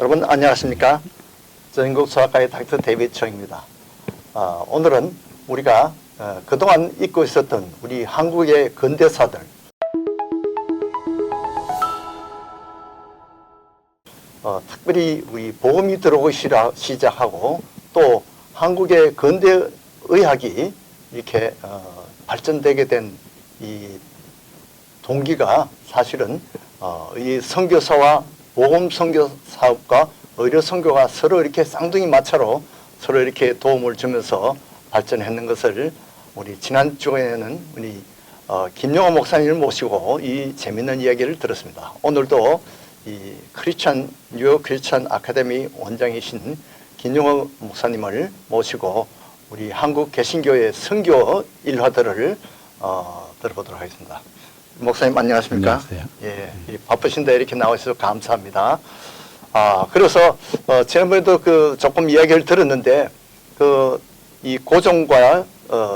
여러분 안녕하십니까? 전국 소아과의 닥터 데이비드 청입니다. 오늘은 우리가 그동안 잊고 있었던 우리 한국의 근대사들, 특별히 우리 보험이 들어오기 시작하고 또 한국의 근대의학이 이렇게 발전되게 된 이 동기가 사실은 이 선교사와 보험 선교 사업과 의료 선교가 서로 이렇게 쌍둥이 마차로 서로 이렇게 도움을 주면서 발전했는 것을 우리 지난 주에는 우리 김용호 목사님을 모시고 이 재미있는 이야기를 들었습니다. 오늘도 이 뉴욕 크리스천 아카데미 원장이신 김용호 목사님을 모시고 우리 한국 개신교의 선교 일화들을 들어보도록 하겠습니다. 목사님 안녕하십니까? 안녕하세요. 예, 바쁘신데 이렇게 나와주셔서 감사합니다. 그래서 지난번에도 조금 이야기를 들었는데 이 고종과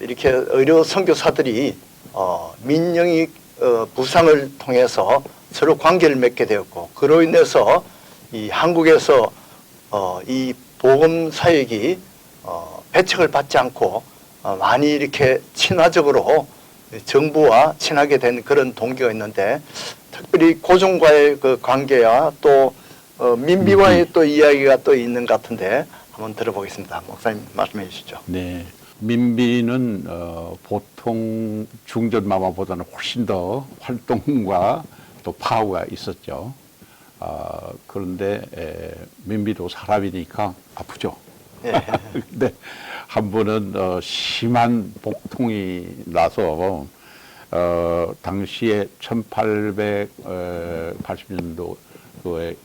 이렇게 의료 선교사들이 민영이 부상을 통해서 서로 관계를 맺게 되었고, 그로 인해서 이 한국에서 이 보험 사역이 배척을 받지 않고 많이 이렇게 친화적으로 정부와 친하게 된 그런 동기가 있는데, 특별히 고종과의 그 관계와 또 민비와의 또 이야기가 또 있는 것 같은데 한번 들어보겠습니다. 목사님 말씀해 주시죠. 네, 민비는 보통 중전마마보다는 훨씬 더 활동과 또 파워가 있었죠. 그런데 민비도 사람이니까 아프죠. 예. 근데 한 번은 심한 복통이 나서 당시에 1880년도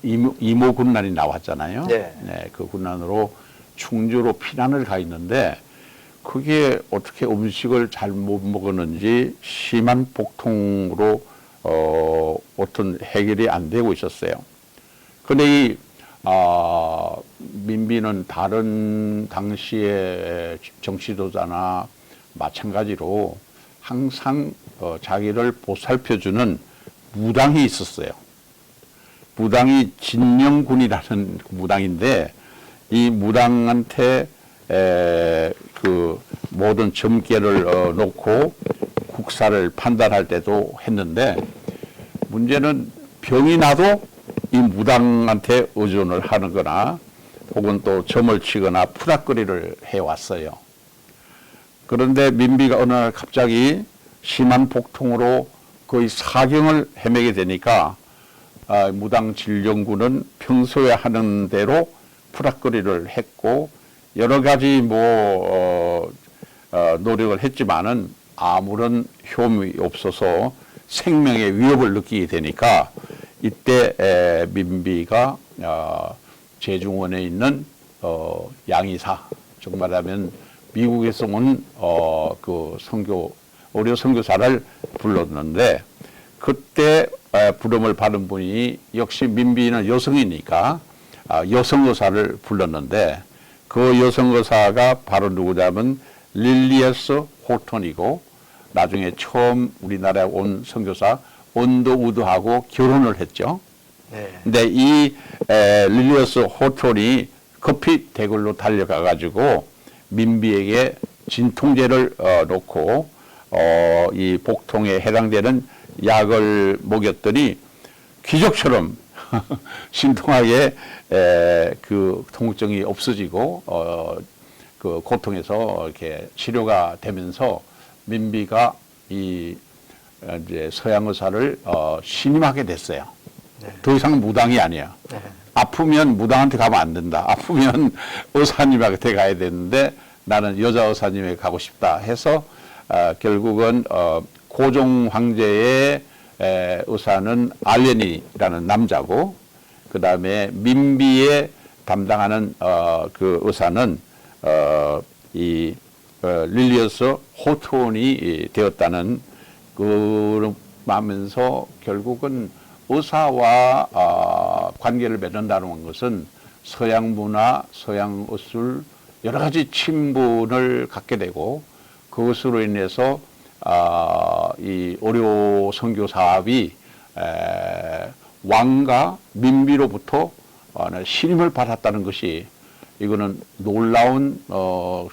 이모 군난이 나왔잖아요. 네. 네, 그 군난으로 충주로 피난을 가 있는데 그게 어떻게 음식을 잘 못 먹었는지 심한 복통으로 어떤 해결이 안 되고 있었어요. 근데 이 민비는 다른 당시의 정치도자나 마찬가지로 항상 자기를 보살펴주는 무당이 있었어요. 무당이 진영군이라는 무당인데 이 무당한테 그 모든 점괘를 놓고 국사를 판단할 때도 했는데, 문제는 병이 나도 이 무당한테 의존을 하는 거나 혹은 또 점을 치거나 푸닥거리를 해왔어요. 그런데 민비가 어느 날 갑자기 심한 복통으로 거의 사경을 헤매게 되니까 무당 진령군은 평소에 하는 대로 푸닥거리를 했고 여러 가지 노력을 했지만은 아무런 효험이 없어서 생명의 위협을 느끼게 되니까 이때 민비가 제중원에 있는 양의사, 즉 말하면 미국에서 온 그 의료 선교사를 불렀는데, 그때 부름을 받은 분이 역시 민비는 여성이니까 여성의사를 불렀는데, 그 여성의사가 바로 누구냐면 릴리어스 호턴이고 나중에 처음 우리나라에 온 선교사 언더우드하고 결혼을 했죠. 네. 근데 이 릴리어스 호턴이 급히 대궐로 달려가 가지고 민비에게 진통제를 놓고 이 복통에 해당되는 약을 먹였더니 기적처럼 신통하게 그 통증이 없어지고 그 고통에서 이렇게 치료가 되면서 민비가 이 이제 서양 의사를 신임하게 됐어요. 네. 더 이상 무당이 아니야. 네. 아프면 무당한테 가면 안 된다. 아프면 의사님한테 가야 되는데 나는 여자 의사님에게 가고 싶다 해서 결국은 고종 황제의 의사는 알렌이라는 남자고, 그 다음에 민비에 담당하는 그 의사는 이 릴리어스 호톤이 되었다는 그러면서 결국은 의사와 관계를 맺는다는 것은 서양 문화, 서양 의술 여러 가지 친분을 갖게 되고, 그것으로 인해서 이 의료 선교 사업이 왕과 민비로부터 신임을 받았다는 것이 이거는 놀라운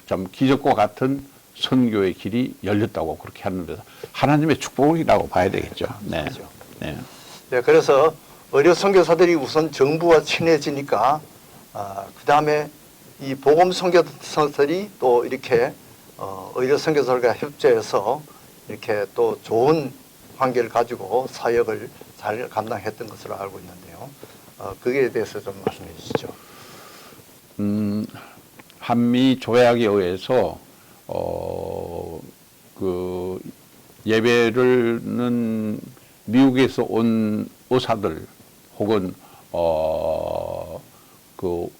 참 기적과 같은 선교의 길이 열렸다고 그렇게 하는 데서 하나님의 축복이라고 봐야 되겠죠. 네. 그렇죠. 네. 네, 그래서 의료 선교사들이 우선 정부와 친해지니까 그 다음에 이 복음 선교사들이 또 이렇게 의료 선교사들과 협조해서 이렇게 또 좋은 관계를 가지고 사역을 잘 감당했던 것으로 알고 있는데요. 그에 대해서 좀 말씀해 주시죠. 한미 조약에 의해서 그 예배를는 미국에서 온 의사들 혹은 그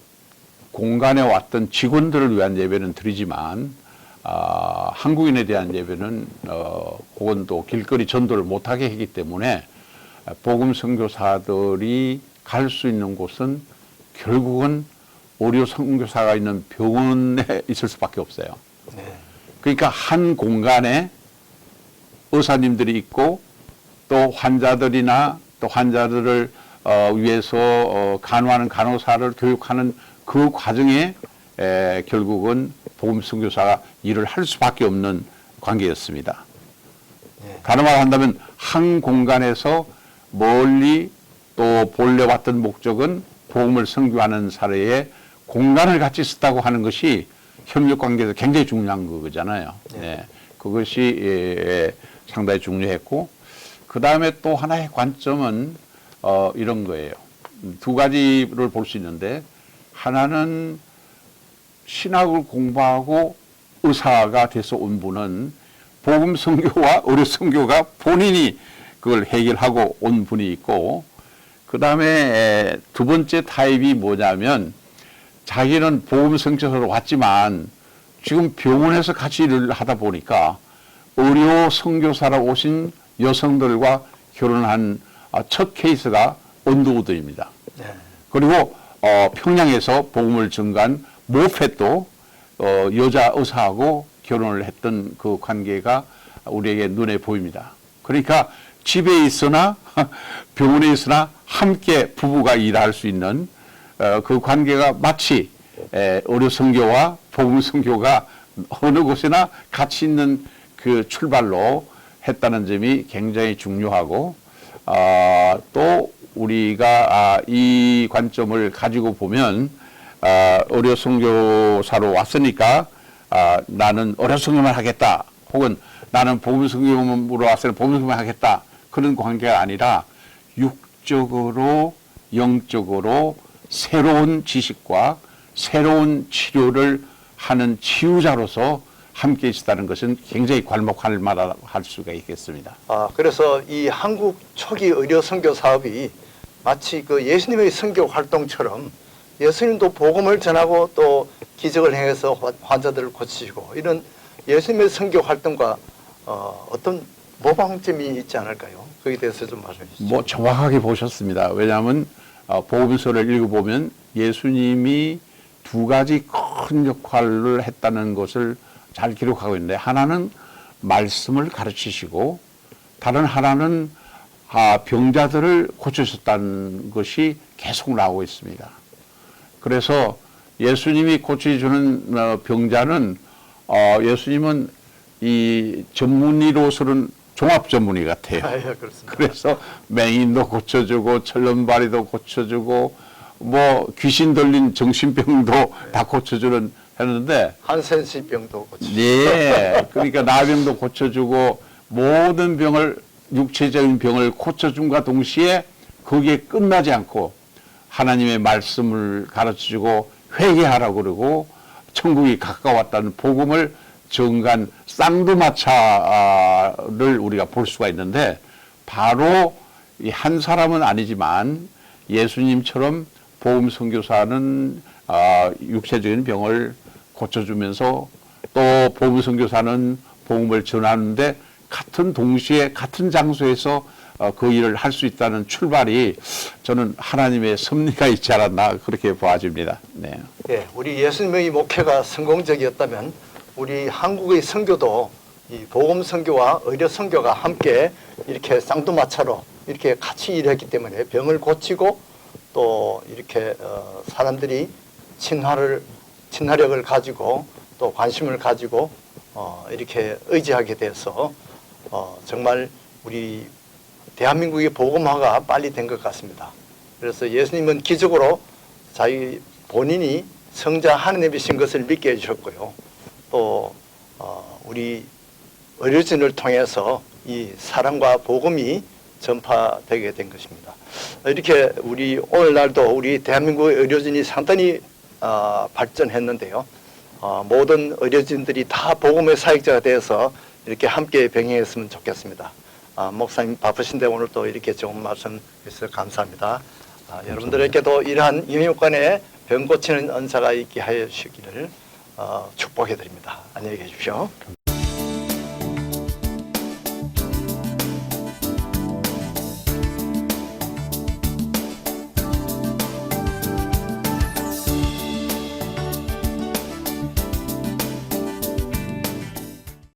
공간에 왔던 직원들을 위한 예배는 드리지만 한국인에 대한 예배는 혹은 또 길거리 전도를 못하게 했기 때문에 복음 선교사들이 갈 수 있는 곳은 결국은 의료 선교사가 있는 병원에 있을 수밖에 없어요. 네. 그러니까 한 공간에 의사님들이 있고 또 환자들이나 또 환자들을 위해서 간호하는 간호사를 교육하는 그 과정에 결국은 복음 선교사가 일을 할 수밖에 없는 관계였습니다. 네. 다른 말 한다면 한 공간에서 멀리 또 본래 왔던 목적은 복음을 선교하는 사례에 공간을 같이 썼다고 하는 것이 협력 관계에서 굉장히 중요한 거잖아요. 네. 네. 그것이 상당히 중요했고 그 다음에 또 하나의 관점은 이런 거예요. 두 가지를 볼 수 있는데 하나는 신학을 공부하고 의사가 돼서 온 분은 복음 선교와 의료 선교가 본인이 그걸 해결하고 온 분이 있고 그 다음에 두 번째 타입이 뭐냐면 자기는 복음 선교사로 왔지만 지금 병원에서 같이 일을 하다 보니까 의료 선교사로 오신 여성들과 결혼한 첫 케이스가 언더우드입니다. 네. 그리고 평양에서 복음을 전가한 모펫도 여자 의사하고 결혼을 했던 그 관계가 우리에게 눈에 보입니다. 그러니까 집에 있으나 병원에 있으나 함께 부부가 일할 수 있는 그 관계가 마치 의료 선교와 복음 선교가 어느 곳이나 같이 있는 그 출발로 했다는 점이 굉장히 중요하고 또 우리가 이 관점을 가지고 보면 의료 선교사로 왔으니까 나는 의료 선교만 하겠다 혹은 나는 복음 선교로 왔으니 복음 선교만 하겠다 그런 관계가 아니라 육적으로 영적으로 새로운 지식과 새로운 치료를 하는 치유자로서 함께 있다는 것은 굉장히 괄목할 만할 수가 있겠습니다. 그래서 이 한국 초기 의료 선교 사업이 마치 그 예수님의 선교 활동처럼 예수님도 복음을 전하고 또 기적을 행해서 환자들을 고치시고 이런 예수님의 선교 활동과 어떤 모방점이 있지 않을까요? 거기에 대해서 좀 말씀해 주시죠. 뭐 정확하게 보셨습니다. 왜냐하면 복음서를 읽어보면 예수님이 두 가지 큰 역할을 했다는 것을 잘 기록하고 있는데 하나는 말씀을 가르치시고 다른 하나는 병자들을 고치셨다는 것이 계속 나오고 있습니다. 그래서 예수님이 고쳐주는 병자는 예수님은 이 전문의로서는 종합 전문의 같아요. 예, 그렇습니다. 그래서 맹인도 고쳐주고 철름바리도 고쳐주고 뭐 귀신 들린 정신병도 다 고쳐주는 했는데 한센시병도 고치시고 네, 그러니까 나병도 고쳐주고 모든 병을 육체적인 병을 고쳐줌과 동시에 거기에 끝나지 않고 하나님의 말씀을 가르쳐주고 회개하라고 그러고 천국이 가까웠다는 복음을 정간 쌍두마차를 우리가 볼 수가 있는데 바로 이 한 사람은 아니지만 예수님처럼 복음 선교사는 육체적인 병을 고쳐주면서 또 복음 선교사는 복음을 전하는데 같은 동시에 같은 장소에서 그 일을 할 수 있다는 출발이 저는 하나님의 섭리가 있지 않았나 그렇게 보아집니다. 네. 예, 우리 예수님의 목회가 성공적이었다면 우리 한국의 선교도 이 복음 선교와 의료 선교가 함께 이렇게 쌍두마차로 이렇게 같이 일했기 때문에 병을 고치고 또 이렇게 사람들이 친화력을 가지고 또 관심을 가지고 이렇게 의지하게 돼서 정말 우리 대한민국의 복음화가 빨리 된 것 같습니다. 그래서 예수님은 기적으로 자기 본인이 성자 하느님이신 것을 믿게 해주셨고요. 또 우리 의료진을 통해서 이 사랑과 복음이 전파되게 된 것입니다. 이렇게 우리 오늘날도 우리 대한민국의 의료진이 상당히 발전했는데요. 모든 의료진들이 다 복음의 사역자가 되어서 이렇게 함께 병행했으면 좋겠습니다. 목사님 바쁘신데 오늘 또 이렇게 좋은 말씀 해주셔서 감사합니다. 여러분들에게도 이러한 영육간에 병 고치는 은사가 있게 하여 주시기를 축복해 드립니다. 안녕히 계십시오.